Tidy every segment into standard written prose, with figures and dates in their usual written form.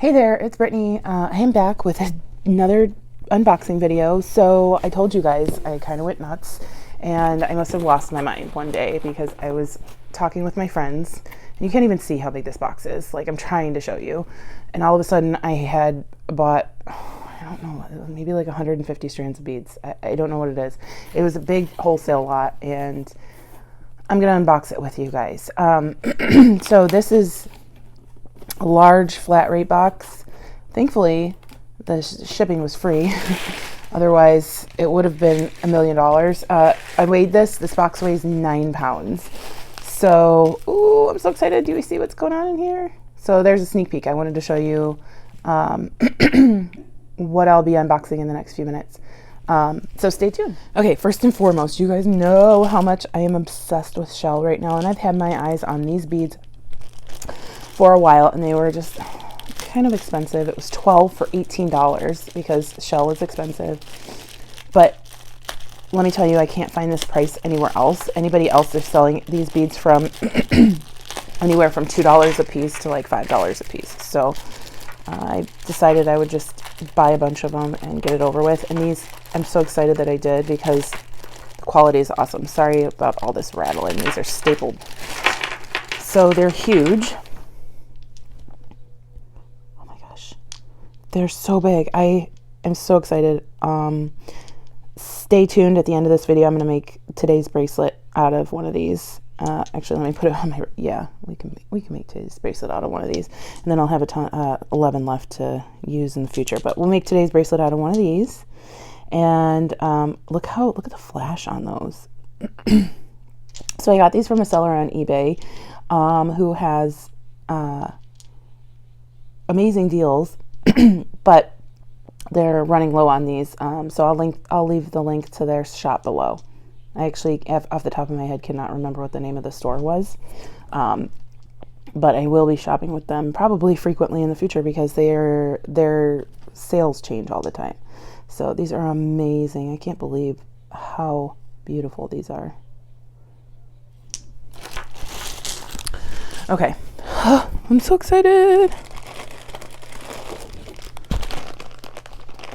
Hey there, it's Brittany. I am back with another unboxing video. So I told you guys I kind of went nuts and I must have lost my mind one day because I was talking with my friends and you can't even see how big this box is. Like, I'm trying to show you. And all of a sudden I had bought, I don't know, maybe like 150 strands of beads. I don't know what it is. It was a big wholesale lot and I'm going to unbox it with you guys. So this is a large flat rate box. Thankfully, the shipping was free. Otherwise, it would have been $1 million. I weighed this. This box weighs 9 pounds. So, ooh, I'm so excited. Do we see what's going on in here? So there's a sneak peek. I wanted to show you what I'll be unboxing in the next few minutes. So stay tuned. Okay, first and foremost, you guys know how much I am obsessed with shell right now, and I've had my eyes on these beads for a while, and they were just kind of expensive. It was $12 for $18 because shell is expensive. But let me tell you, I can't find this price anywhere else. Anybody else is selling these beads from anywhere from $2 a piece to like $5 a piece. So I decided I would just buy a bunch of them and get it over with. And these, I'm so excited that I did because the quality is awesome. Sorry about all this rattling. These are stapled. So they're huge. They're so big. I am so excited. Stay tuned. At the end of this video, I'm going to make today's bracelet out of one of these. Actually, let me put it on my, yeah, we can make today's bracelet out of one of these. And then I'll have a ton, 11 left to use in the future. But we'll make today's bracelet out of one of these. And look at the flash on those. So I got these from a seller on eBay who has amazing deals. But they're running low on these, so I'll leave the link to their shop below. I actually, off the top of my head, cannot remember what the name of the store was, but I will be shopping with them probably frequently in the future because their sales change all the time. So these are amazing. I can't believe how beautiful these are. Okay, I'm so excited.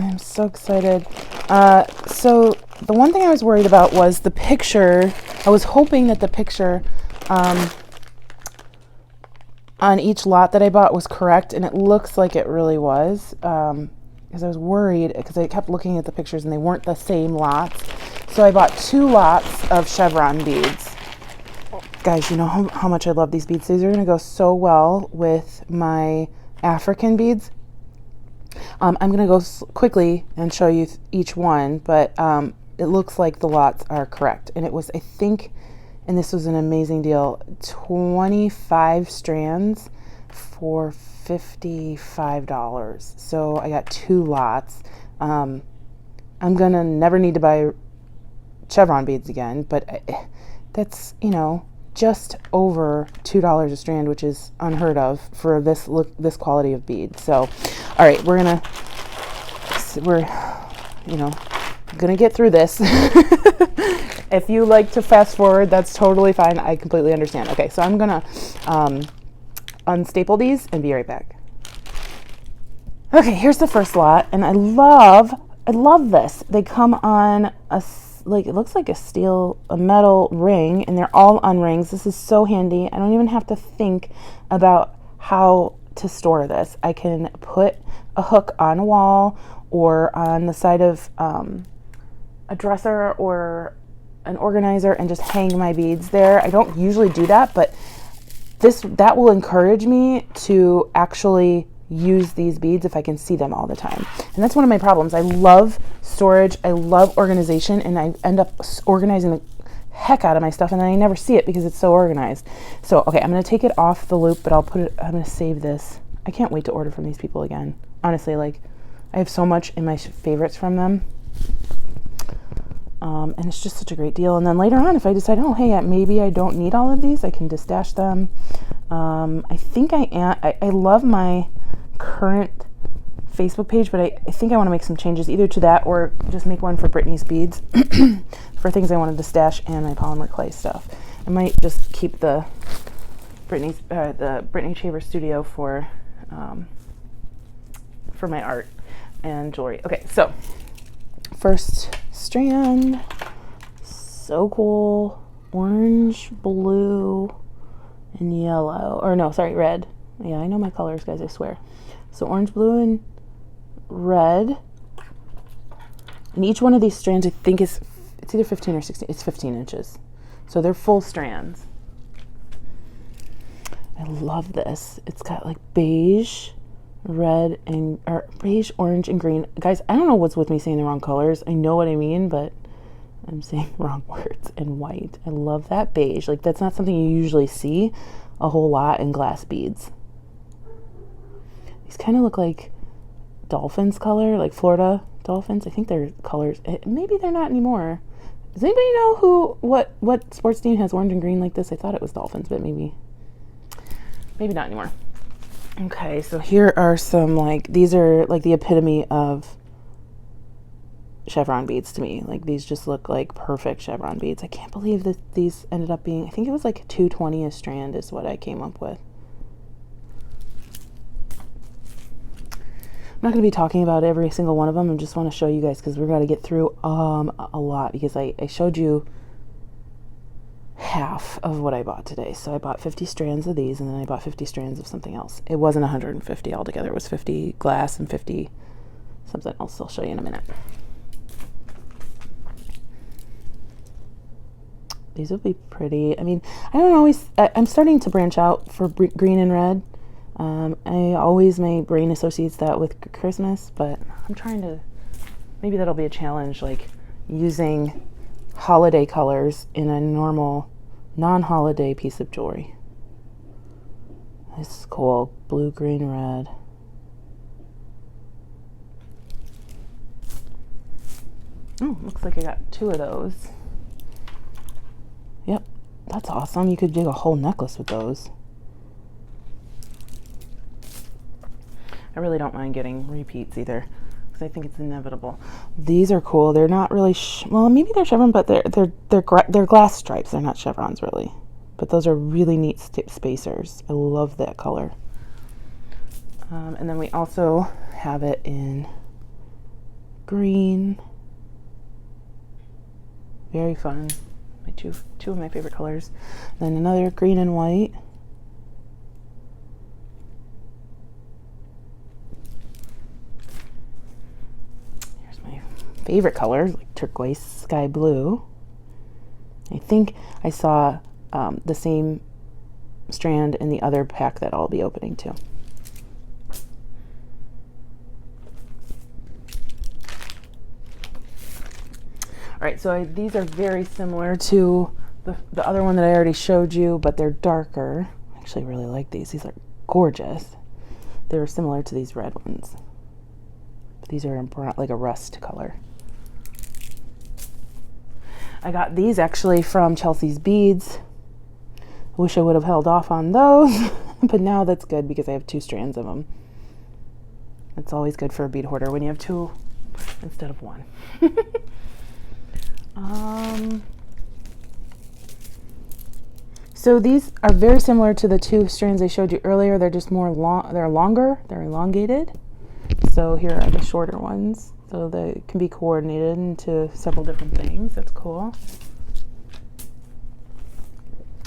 I'm so excited. So the one thing I was worried about was the picture. I was hoping that the picture on each lot that I bought was correct, and it looks like it really was. Because I was worried because I kept looking at the pictures and they weren't the same lots. So I bought 2 lots of Chevron beads. Guys, you know how much I love these beads. These are going to go so well with my African beads. I'm going to go quickly and show you each one, but it looks like the lots are correct. And it was, I think, and this was an amazing deal, 25 strands for $55. So I got 2 lots. I'm going to never need to buy Chevron beads again, but that's, you know, just over $2 a strand, which is unheard of for this quality of bead. So, all right, we're gonna get through this. If you like to fast forward, that's totally fine. I completely understand. Okay, so I'm gonna unstaple these and be right back. Okay, here's the first lot, and I love this. They come on it looks like a metal ring, and they're all on rings. This is so handy. I don't even have to think about how to store this. I can put a hook on a wall or on the side of a dresser or an organizer and just hang my beads there. I don't usually do that, but that will encourage me to actually use these beads if I can see them all the time. And that's one of my problems. I love storage, I love organization, and I end up organizing the heck out of my stuff and then I never see it because it's so organized. So okay, I'm going to take it off the loop, but I'm going to save this. I can't wait to order from these people again. Honestly, like, I have so much in my favorites from them. And it's just such a great deal. And then later on, if I decide, oh, hey, maybe I don't need all of these, I can just stash them. I think I love my current Facebook page, but I think I want to make some changes either to that or just make one for Brittany's Beads for things I wanted to stash and my polymer clay stuff. I might just keep the Brittany Shaver Studio for for my art and jewelry. Okay, so first strand, so cool. Orange, blue, and yellow. Or no, sorry, red. Yeah, I know my colors, guys, I swear. So orange, blue, and red. And each one of these strands, I think, it's either 15 or 16. It's 15 inches. So they're full strands. I love this. It's got like beige, red, or beige, orange, and green. Guys, I don't know what's with me saying the wrong colors. I know what I mean, but I'm saying wrong words. And white. I love that beige. Like, that's not something you usually see a whole lot in glass beads. These kind of look like dolphins color, like Florida dolphins. I think they're colors. Maybe they're not anymore. Does anybody know what sports team has orange and green like this? I thought it was dolphins, but maybe not anymore. Okay, so here are some, like, these are like the epitome of chevron beads to me. Like, these just look like perfect chevron beads. I can't believe that these ended up being, I think it was like $2.20 a strand is what I came up with. I'm not going to be talking about every single one of them. I just want to show you guys because we're going to get through a lot, because I showed you half of what I bought today. So I bought 50 strands of these, and then I bought 50 strands of something else. It wasn't 150 altogether. It was 50 glass and 50 something else. I'll show you in a minute. These would be pretty. I mean, I'm starting to branch out for green and red. My brain associates that with Christmas, but I'm trying to, maybe that'll be a challenge, like using holiday colors in a normal, non-holiday piece of jewelry. This is cool. Blue, green, red. Oh, looks like I got 2 of those. Yep, that's awesome. You could do a whole necklace with those. I really don't mind getting repeats either, because I think it's inevitable. These are cool. They're not really, well, maybe they're chevron, but they're glass stripes. They're not chevrons really. But those are really neat spacers. I love that color. And then we also have it in green. Very fun. Two of my favorite colors. Then another green and white. Favorite colors, like turquoise, sky blue. I think I saw the same strand in the other pack that I'll be opening too. All right, so these are very similar to the other one that I already showed you, but they're darker. I actually really like these. These are gorgeous. They're similar to these red ones. But these are like a rust color. I got these actually from Chelsea's Beads. I wish I would have held off on those, but now that's good because I have 2 strands of them. It's always good for a bead hoarder when you have 2 instead of 1. So these are very similar to the 2 strands I showed you earlier. They're just more they're longer, they're elongated. So here are the shorter ones. So they can be coordinated into several different things. That's cool.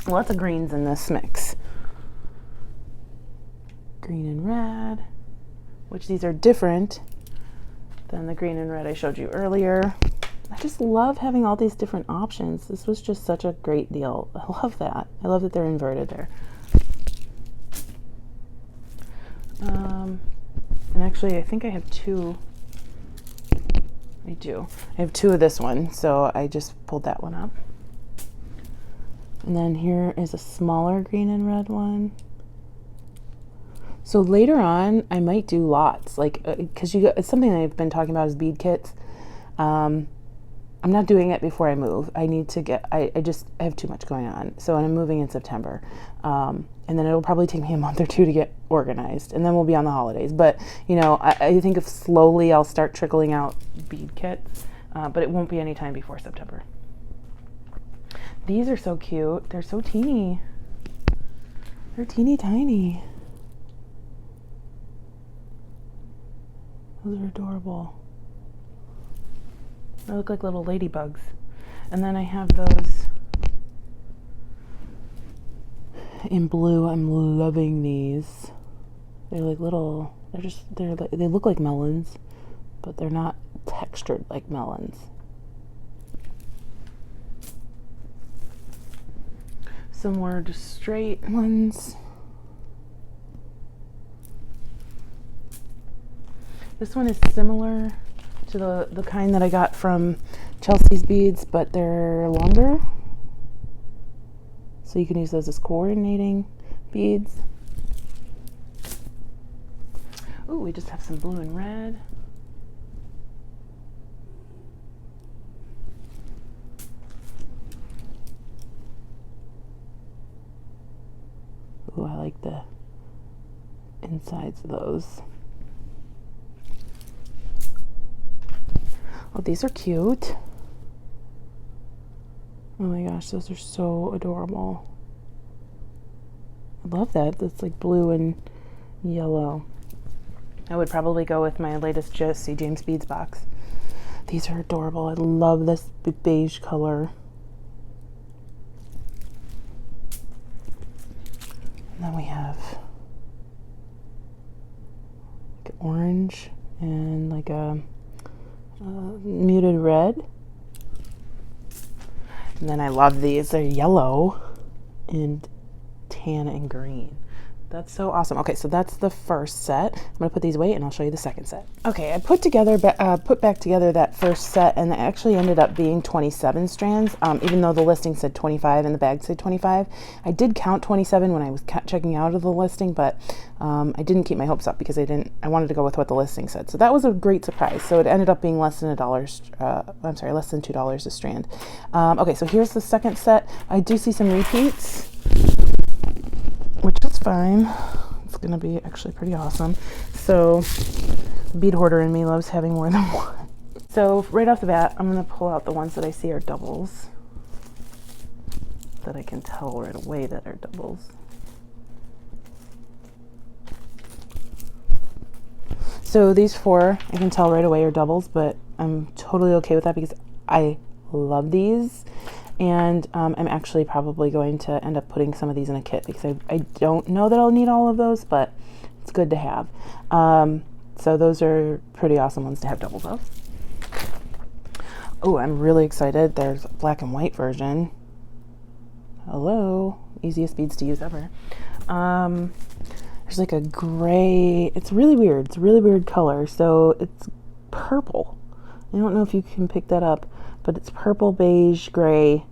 Lots of greens in this mix. Green and red, which these are different than the green and red I showed you earlier. I just love having all these different options. This was just such a great deal. I love that. I love that they're inverted there. And actually, I think I have 2. I do. I have 2 of this one, so I just pulled that one up. And then here is a smaller green and red one. So later on, I might do lots, like, because it's something that I've been talking about is bead kits. I'm not doing it before I move. I need to get, I have too much going on. So I'm moving in September. And then it'll probably take me a month or 2 to get organized. And then we'll be on the holidays. But, you know, I think if slowly I'll start trickling out bead kits. But it won't be any time before September. These are so cute. They're so teeny. They're teeny tiny. Those are adorable. They look like little ladybugs. And then I have those in blue. I'm loving these. They're like little, they look like melons, but they're not textured like melons. Some more just straight ones. This one is similar to the kind that I got from Chelsea's Beads, but they're longer. So you can use those as coordinating beads. Ooh, we just have some blue and red. Ooh, I like the insides of those. Oh, these are cute. Oh my gosh, those are so adorable. I love that. That's like blue and yellow. I would probably go with my latest Jesse James Beads box. These are adorable. I love this beige color. And then we have like orange and like a muted red. And then I love these. They're yellow and tan and green. That's so awesome. Okay, so that's the first set. I'm gonna put these away and I'll show you the second set. Okay, I put back together that first set, and it actually ended up being 27 strands, even though the listing said 25 and the bag said 25. I did count 27 when I was checking out of the listing, but I didn't keep my hopes up because I wanted to go with what the listing said. So that was a great surprise. So it ended up being less than less than $2 a strand. Okay, so here's the second set. I do see some repeats, which is fine. It's gonna be actually pretty awesome. So the bead hoarder in me loves having more than one. So right off the bat, I'm gonna pull out the ones that I see are doubles, that I can tell right away that are doubles. So these four I can tell right away are doubles, but I'm totally okay with that because I love these. And I'm actually probably going to end up putting some of these in a kit because I don't know that I'll need all of those, but it's good to have. So those are pretty awesome ones to have doubles of. Oh, I'm really excited. There's a black and white version. Hello, easiest beads to use ever. There's like a gray, it's really weird. It's a really weird color. So it's purple. I don't know if you can pick that up, but it's purple, beige, gray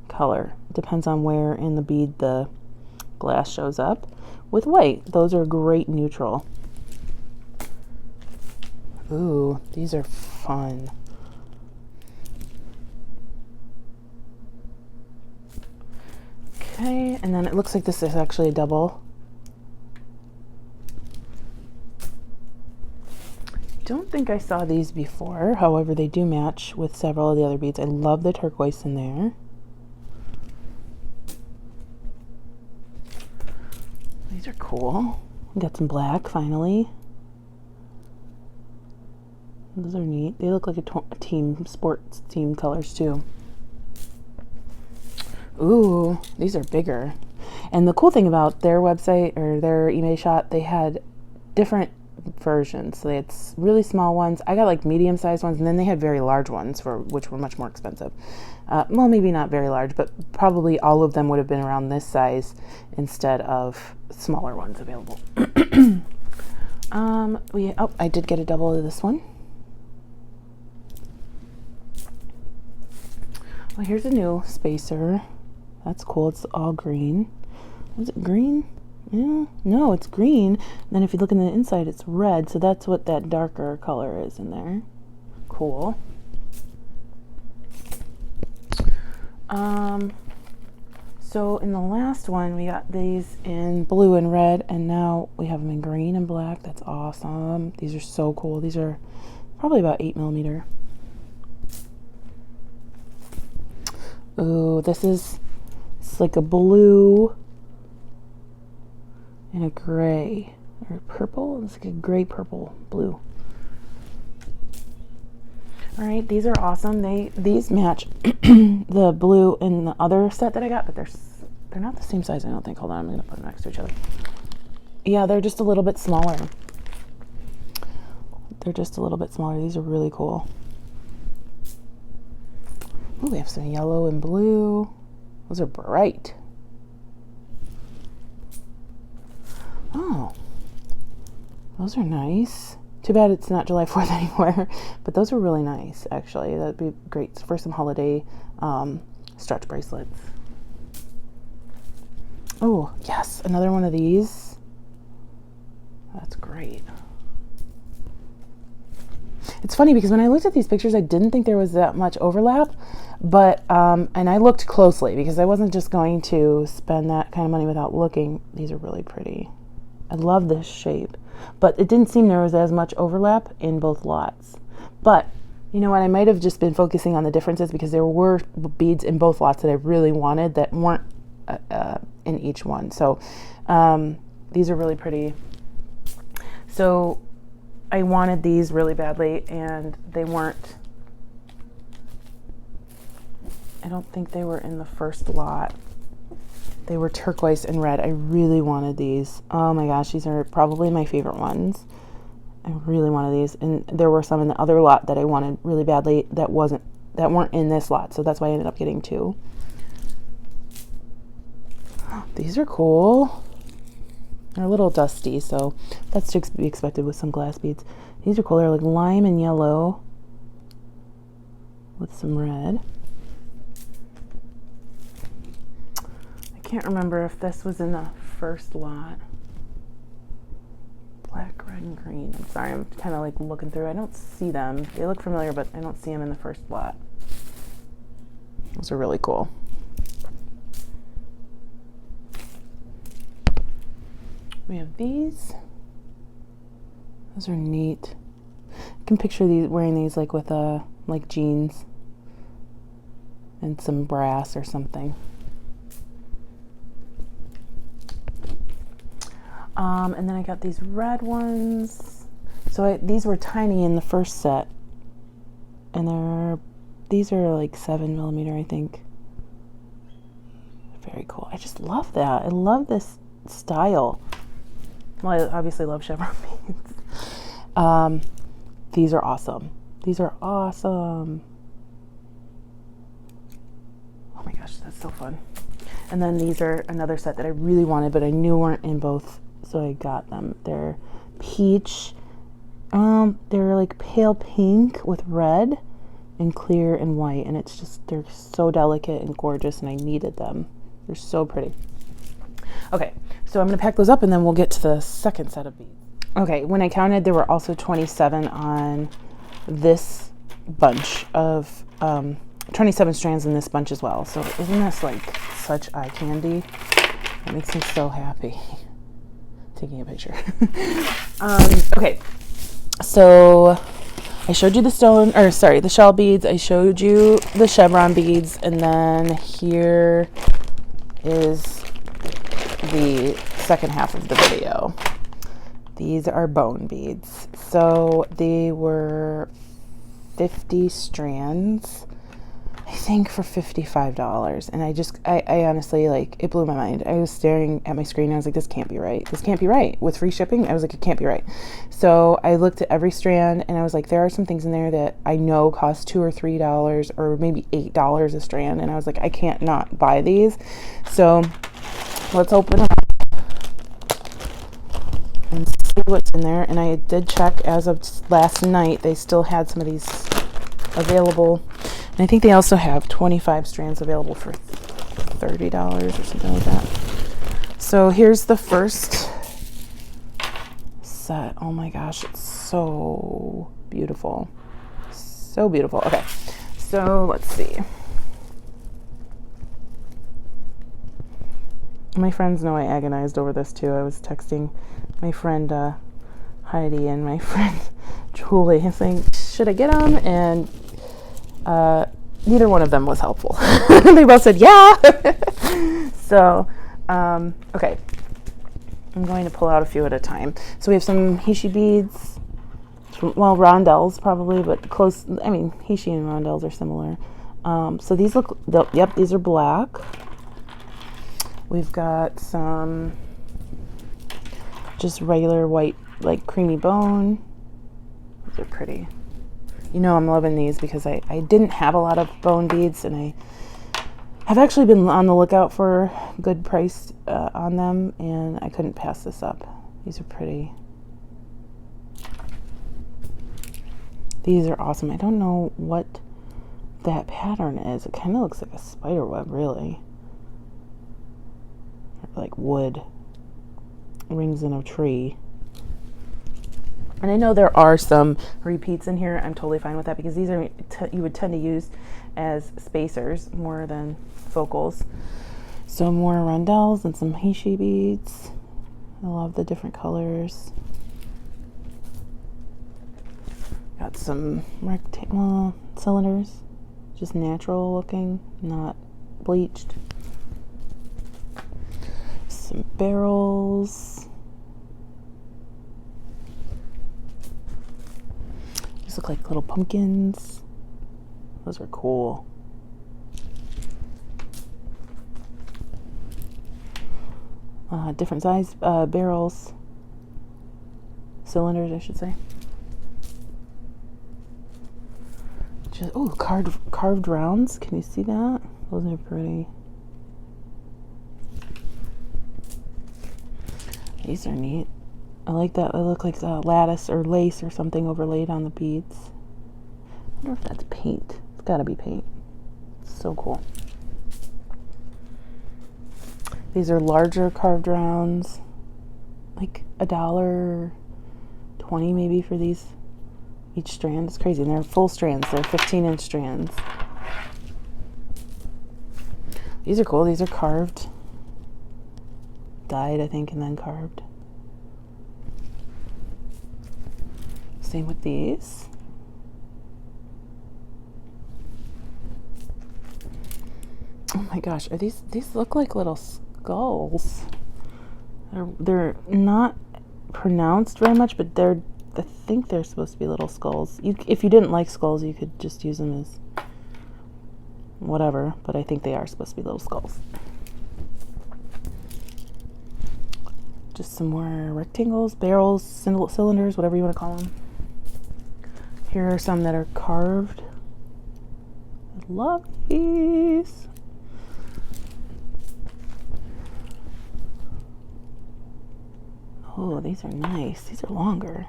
color. It depends on where in the bead the glass shows up. With white, those are great neutral. Ooh, these are fun. Okay, and then it looks like this is actually a double. Don't think I saw these before. However, they do match with several of the other beads. I love the turquoise in there. These are cool. We got some black finally. Those are neat. They look like a team sports team colors too. Ooh, these are bigger. And the cool thing about their website or their eBay shop, they had different versions. So they had really small ones. I got like medium-sized ones, and then they had very large ones which were much more expensive. Well, maybe not very large, but probably all of them would have been around this size instead of smaller ones available. I did get a double of this one. Well, here's a new spacer. That's cool. It's all green. Was it green? Yeah, no, it's green. Then if you look in the inside, it's red. So that's what that darker color is in there. Cool. So in the last one, we got these in blue and red, and now we have them in green and black. That's awesome. These are so cool. These are probably about 8mm. Ooh, it's like a blue and a gray or purple. It's like a gray, purple, blue. All right, these are awesome. These match the blue in the other set that I got, but they're not the same size, I don't think. Hold on, I'm going to put them next to each other. Yeah, they're just a little bit smaller. They're just a little bit smaller. These are really cool. Ooh, we have some yellow and blue. Those are bright. Oh, those are nice. Too bad it's not July 4th anymore, but those are really nice, actually. That'd be great for some holiday stretch bracelets. Oh, yes, another one of these. That's great. It's funny because when I looked at these pictures, I didn't think there was that much overlap, but, and I looked closely because I wasn't just going to spend that kind of money without looking. These are really pretty. I love this shape, but it didn't seem there was as much overlap in both lots. But you know what? I might have just been focusing on the differences because there were beads in both lots that I really wanted that weren't in each one. So these are really pretty. So I wanted these really badly, and they weren't. I don't think they were in the first lot. They were turquoise and red. I really wanted these. Oh my gosh, these are probably my favorite ones. I really wanted these, and there were some in the other lot that I wanted really badly that weren't in this lot, so that's why I ended up getting two. These are cool. They're a little dusty, so that's to be expected with some glass beads. These are cool. They're like lime and yellow with some red. I can't remember if this was in the first lot. Black, red, and green. I'm sorry, I'm kind of like looking through. I don't see them. They look familiar, but I don't see them in the first lot. Those are really cool. We have these. Those are neat. I can picture these wearing these like with like jeans and some brass or something. And then I got these red ones. So these were tiny in the first set, and these are like 7mm, I think. Very cool. I just love that. I love this style. Well, I obviously love Chevron Beads. These are awesome. These are awesome. Oh my gosh, that's so fun. And then these are another set that I really wanted, but I knew weren't in both, so I got them. They're peach. They're like pale pink with red and clear and white, and it's just, they're so delicate and gorgeous, and I needed them. They're so pretty. Okay, so I'm going to pack those up, and then we'll get to the second set of beads. Okay, when I counted, there were also 27 on this bunch of 27 strands in this bunch as well. So isn't this like such eye candy? That makes me so happy. Taking a picture. Okay, so I showed you the the shell beads. I showed you the chevron beads, and then here is the second half of the video. These are bone beads. So they were 50 strands, I think, for $55. And I honestly, like, it blew my mind. I was staring at my screen and I was like, this can't be right. This can't be right. With free shipping, I was like, it can't be right. So I looked at every strand and I was like, there are some things in there that I know cost $2 or $3 or maybe $8 a strand. And I was like, I can't not buy these. So let's open them up and see what's in there. And I did check as of last night, they still had some of these available. And I think they also have 25 strands available for $30 or something like that. So here's the first set. Oh my gosh, it's so beautiful. So beautiful. Okay, so let's see. My friends know I agonized over this too. I was texting my friend Heidi and my friend Julie saying, should I get them? And neither one of them was helpful. They both said, yeah. So, okay. I'm going to pull out a few at a time. So we have some Hishi beads, Well, rondelles probably, but close. I mean, Heishi and rondelles are similar. So these look, yep, these are black. We've got some just regular white, like creamy bone. These are pretty. You know, I'm loving these because I didn't have a lot of bone beads, and I have actually been on the lookout for good price on them, and I couldn't pass this up. These are pretty. These are awesome. I don't know what that pattern is. It kind of looks like a spider web, really. Or like wood. Rings in a tree. And I know there are some repeats in here. I'm totally fine with that because these are you would tend to use as spacers more than focals. So more rondelles and some Heishi beads. I love the different colors. Got some rectangle cylinders, just natural looking, not bleached. Some barrels. These look like little pumpkins. Those are cool. Different size barrels, cylinders, I should say. Just, oh, carved rounds. Can you see that? Those are pretty. These are neat. I like that. They look like lattice or lace or something overlaid on the beads. I wonder if that's paint. It's got to be paint. It's so cool. These are larger carved rounds, like $1.20 maybe for these each strand. It's crazy. And they're full strands. They're 15-inch strands. These are cool. These are carved, dyed, I think, and then carved. Same with these. Oh my gosh, are these look like little skulls. They're not pronounced very much, but I think they're supposed to be little skulls. If you didn't like skulls, you could just use them as whatever, but I think they are supposed to be little skulls. Just some more rectangles, barrels, cylinders, whatever you want to call them. Here are some that are carved. I love these. Oh, these are nice. These are longer.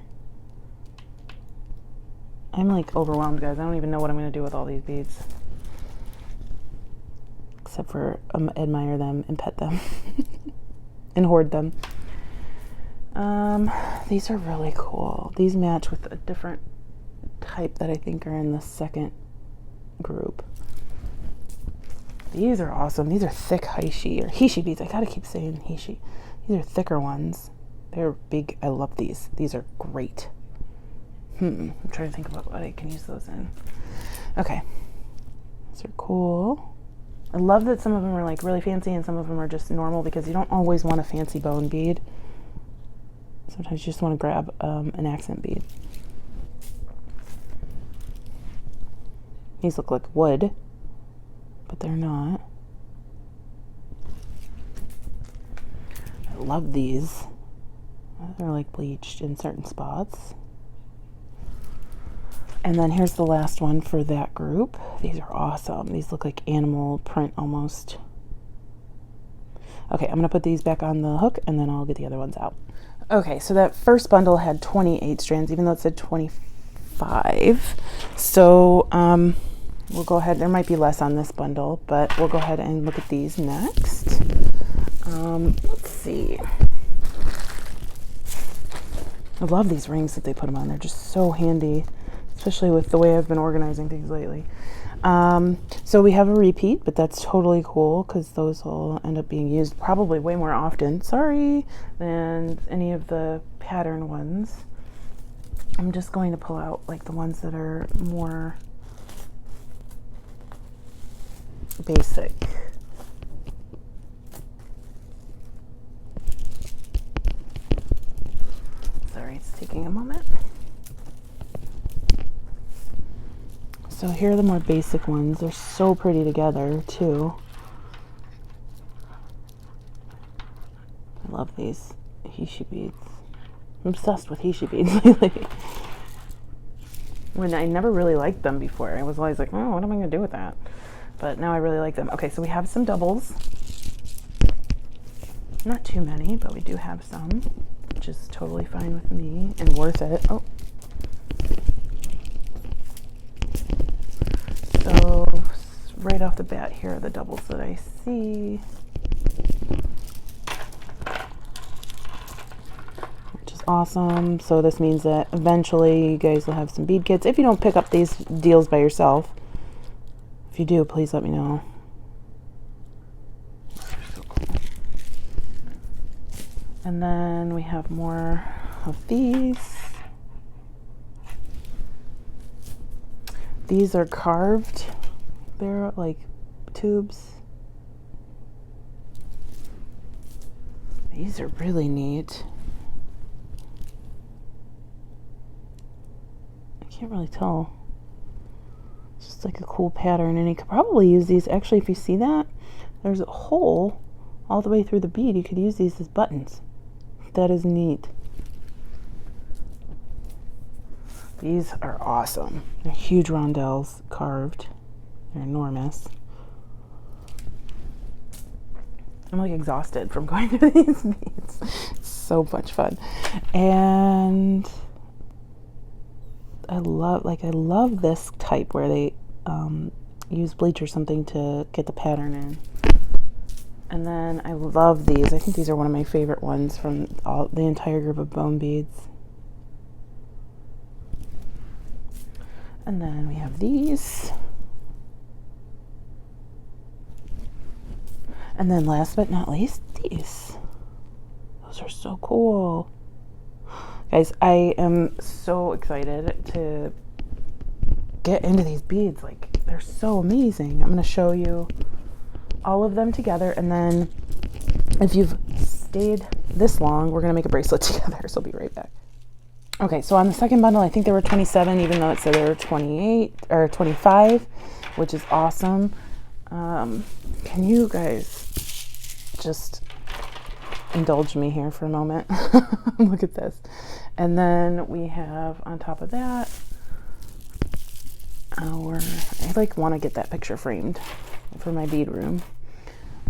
I'm like overwhelmed, guys. I don't even know what I'm going to do with all these beads. Except for admire them and pet them. And hoard them. These are really cool. These match with a different type that I think are in the second group. These are awesome. These are thick Heishi beads. I gotta keep saying Heishi. These are thicker ones. They're big. I love these. These are great. I'm trying to think about what I can use those in. Okay. These are cool. I love that some of them are like really fancy and some of them are just normal because you don't always want a fancy bone bead. Sometimes you just want to grab an accent bead. These look like wood, but they're not. I love these. They're like bleached in certain spots. And then here's the last one for that group. These are awesome. These look like animal print almost. Okay, I'm gonna put these back on the hook and then I'll get the other ones out. Okay, so that first bundle had 28 strands, even though it said 25. So we'll go ahead, there might be less on this bundle, but we'll go ahead and look at these next. Let's see. I love these rings that they put them on. They're just so handy, especially with the way I've been organizing things lately. So we have a repeat, but that's totally cool because those will end up being used probably way more often, than any of the pattern ones. I'm just going to pull out like the ones that are more basic. Sorry, it's taking a moment. So here are the more basic ones. They're so pretty together too. I love these Hishi beads. I'm obsessed with Hishi beads lately. When I never really liked them before. I was always like, oh, what am I going to do with that? But now I really like them. Okay, so we have some doubles. Not too many, but we do have some, which is totally fine with me and worth it. Oh. So right off the bat, here are the doubles that I see. Awesome. So this means that eventually you guys will have some bead kits. If you don't pick up these deals by yourself, if you do, please let me know. So cool. And then we have more of these. These are carved. They're like tubes. These are really neat. Can't really tell. It's just like a cool pattern, and you could probably use these. Actually, if you see that, there's a hole all the way through the bead. You could use these as buttons. That is neat. These are awesome. They're huge rondelles, carved. They're enormous. I'm like exhausted from going through these beads. It's so much fun. And I love this type where they use bleach or something to get the pattern in. And then I love these. I think these are one of my favorite ones from the entire group of bone beads. And then we have these. And then last but not least, these. Those are so cool. Guys, I am so excited to get into these beads. Like, they're so amazing. I'm going to show you all of them together, and then if you've stayed this long, we're going to make a bracelet together, so I'll be right back. Okay, so on the second bundle, I think there were 27, even though it said there were 28 or 25, which is awesome. Can you guys just indulge me here for a moment? Look at this. And then we have on top of that I want to get that picture framed for my bead room.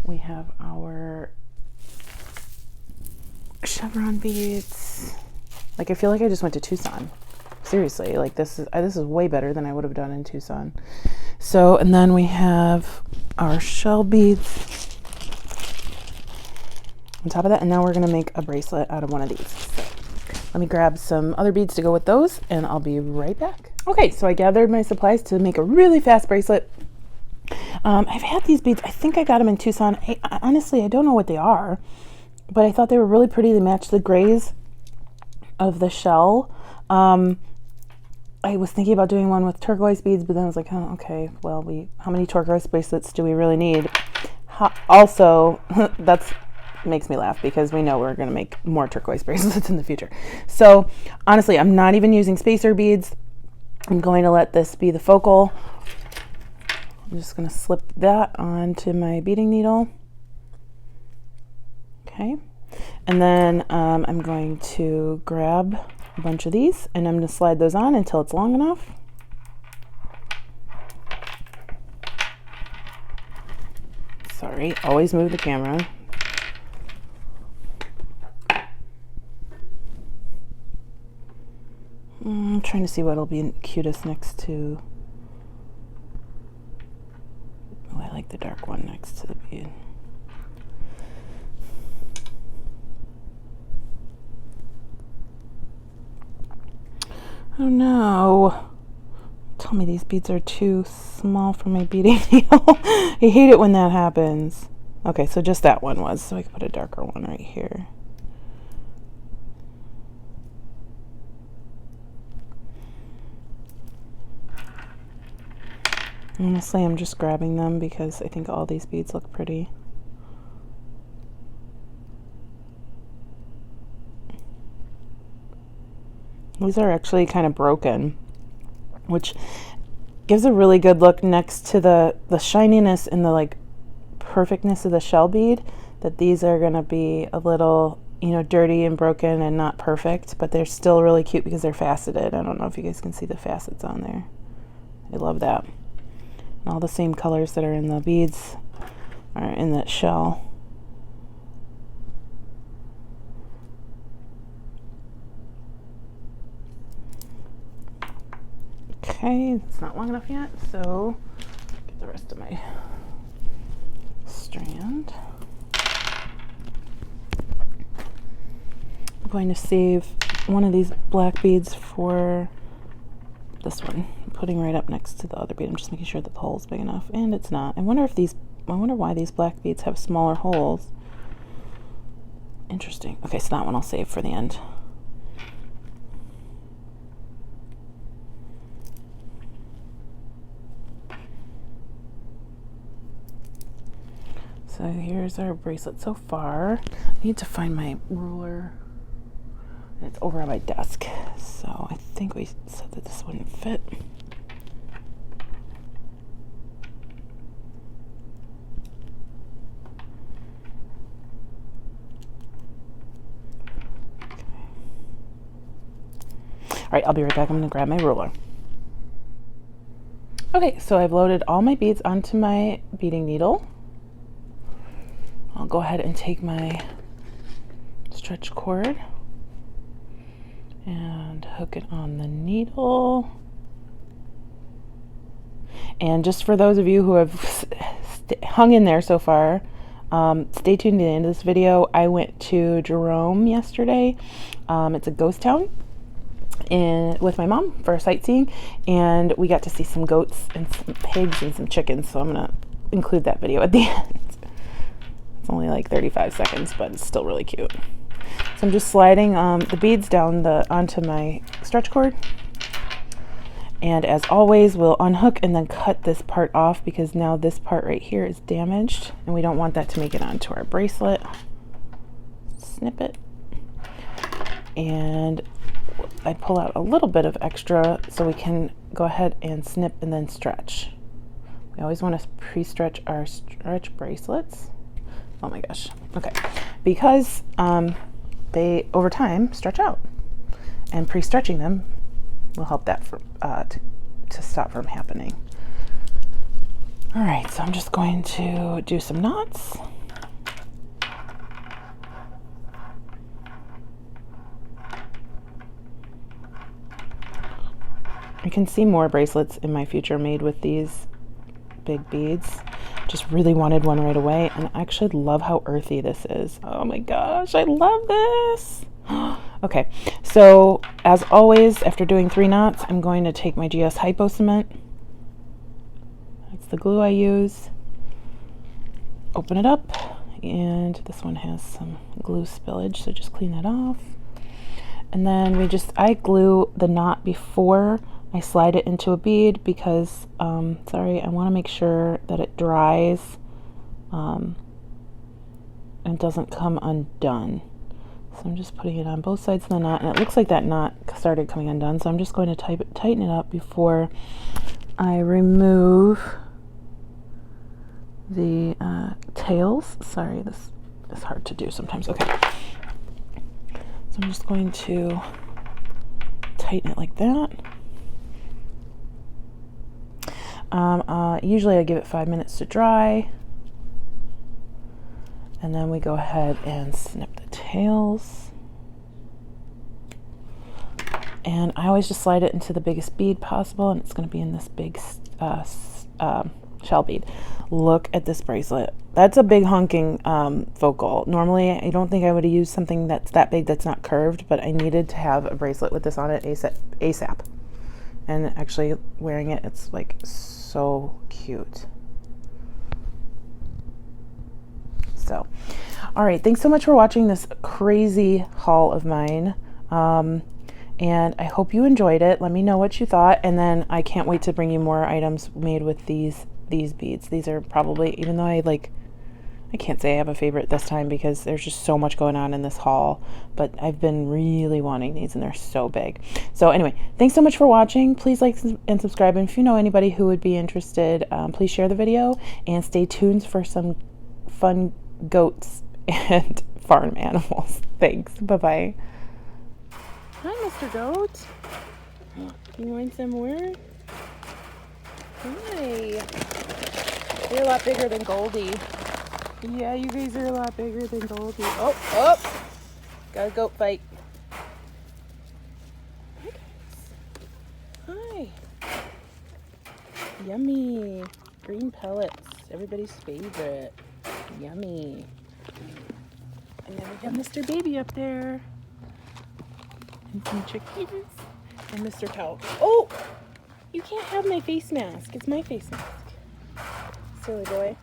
We have our Chevron beads. Like, I feel like I just went to Tucson. Seriously, like this is way better than I would have done in Tucson. So, and then we have our shell beads on top of that, and now we're going to make a bracelet out of one of these. So let me grab some other beads to go with those, and I'll be right back. Okay, so I gathered my supplies to make a really fast bracelet. I've had these beads. I think I got them in Tucson. Honestly, I don't know what they are, but I thought they were really pretty. They match the grays of the shell. I was thinking about doing one with turquoise beads, but then I was like, oh, okay, well, how many turquoise bracelets do we really need? Also, that's makes me laugh because we know we're going to make more turquoise bracelets in the future. So honestly, I'm not even using spacer beads. I'm going to let this be the focal. I'm just going to slip that onto my beading needle. Okay. And then I'm going to grab a bunch of these, and I'm going to slide those on until it's long enough. Sorry, always move the camera. I'm trying to see what'll be cutest next to... Oh, I like the dark one next to the bead. Oh no. Tell me these beads are too small for my beading needle. I hate it when that happens. Okay, so just that one was, so I could put a darker one right here. Honestly, I'm just grabbing them because I think all these beads look pretty. These are actually kind of broken, which gives a really good look next to the shininess and the like perfectness of the shell bead, that these are going to be a little, you know, dirty and broken and not perfect, but they're still really cute because they're faceted. I don't know if you guys can see the facets on there. I love that. And all the same colors that are in the beads are in that shell. Okay, it's not long enough yet, so get the rest of my strand. I'm going to save one of these black beads for this one. I'm putting right up next to the other bead. I'm just making sure that the hole is big enough, and it's not. I wonder why these black beads have smaller holes. Interesting. Okay, so that one I'll save for the end. So here's our bracelet so far. I need to find my ruler. It's over on my desk. So I think we said that this wouldn't fit. Okay. All right, I'll be right back. I'm going to grab my ruler. Okay, so I've loaded all my beads onto my beading needle. I'll go ahead and take my stretch cord and hook it on the needle. And just for those of you who have hung in there so far, stay tuned to the end of this video. I went to Jerome yesterday. It's a ghost town with my mom for sightseeing, and we got to see some goats and some pigs and some chickens, so I'm gonna include that video at the end. It's only like 35 seconds, but it's still really cute. So I'm just sliding the beads down onto my stretch cord, and as always we'll unhook and then cut this part off, because now this part right here is damaged and we don't want that to make it onto our bracelet. Snip it, and I pull out a little bit of extra so we can go ahead and snip and then stretch. We always want to pre-stretch our stretch bracelets. Oh my gosh. Okay. Because they over time stretch out, and pre-stretching them will help that to stop from happening. All right, so I'm just going to do some knots. You can see more bracelets in my future made with these big beads. Just really wanted one right away, and I actually love how earthy this is. Oh my gosh, I love this. Okay, so as always, after doing 3 knots, I'm going to take my GS Hypo Cement. That's the glue I use. Open it up, and this one has some glue spillage, so just clean that off. And then I glue the knot before I slide it into a bead, because I want to make sure that it dries and doesn't come undone. So I'm just putting it on both sides of the knot, and it looks like that knot started coming undone, so I'm just going to tighten it up before I remove the tails. Sorry, this is hard to do sometimes. Okay, so I'm just going to tighten it like that. Usually I give it 5 minutes to dry, and then we go ahead and snip the tails. And I always just slide it into the biggest bead possible, and it's going to be in this big shell bead. Look at this bracelet. That's a big honking focal. Normally I don't think I would have used something that's that big that's not curved, but I needed to have a bracelet with this on it ASAP. And actually wearing it, it's like so cute. So, all right, thanks so much for watching this crazy haul of mine. And I hope you enjoyed it. Let me know what you thought, and then I can't wait to bring you more items made with these beads. These are probably, even though I can't say I have a favorite this time because there's just so much going on in this haul, but I've been really wanting these and they're so big. So anyway, thanks so much for watching. Please like and subscribe. And if you know anybody who would be interested, please share the video and stay tuned for some fun goats and farm animals. Thanks. Bye-bye. Hi, Mr. Goat. You want some more? Hi. You're a lot bigger than Goldie. Yeah, you guys are a lot bigger than Goldie. Oh, oh! Got a goat fight. Hi, guys. Hi. Yummy. Green pellets. Everybody's favorite. Yummy. And then we have Mr. Baby up there. And some chickens. And Mr. Towel. Oh! You can't have my face mask. It's my face mask. Silly boy.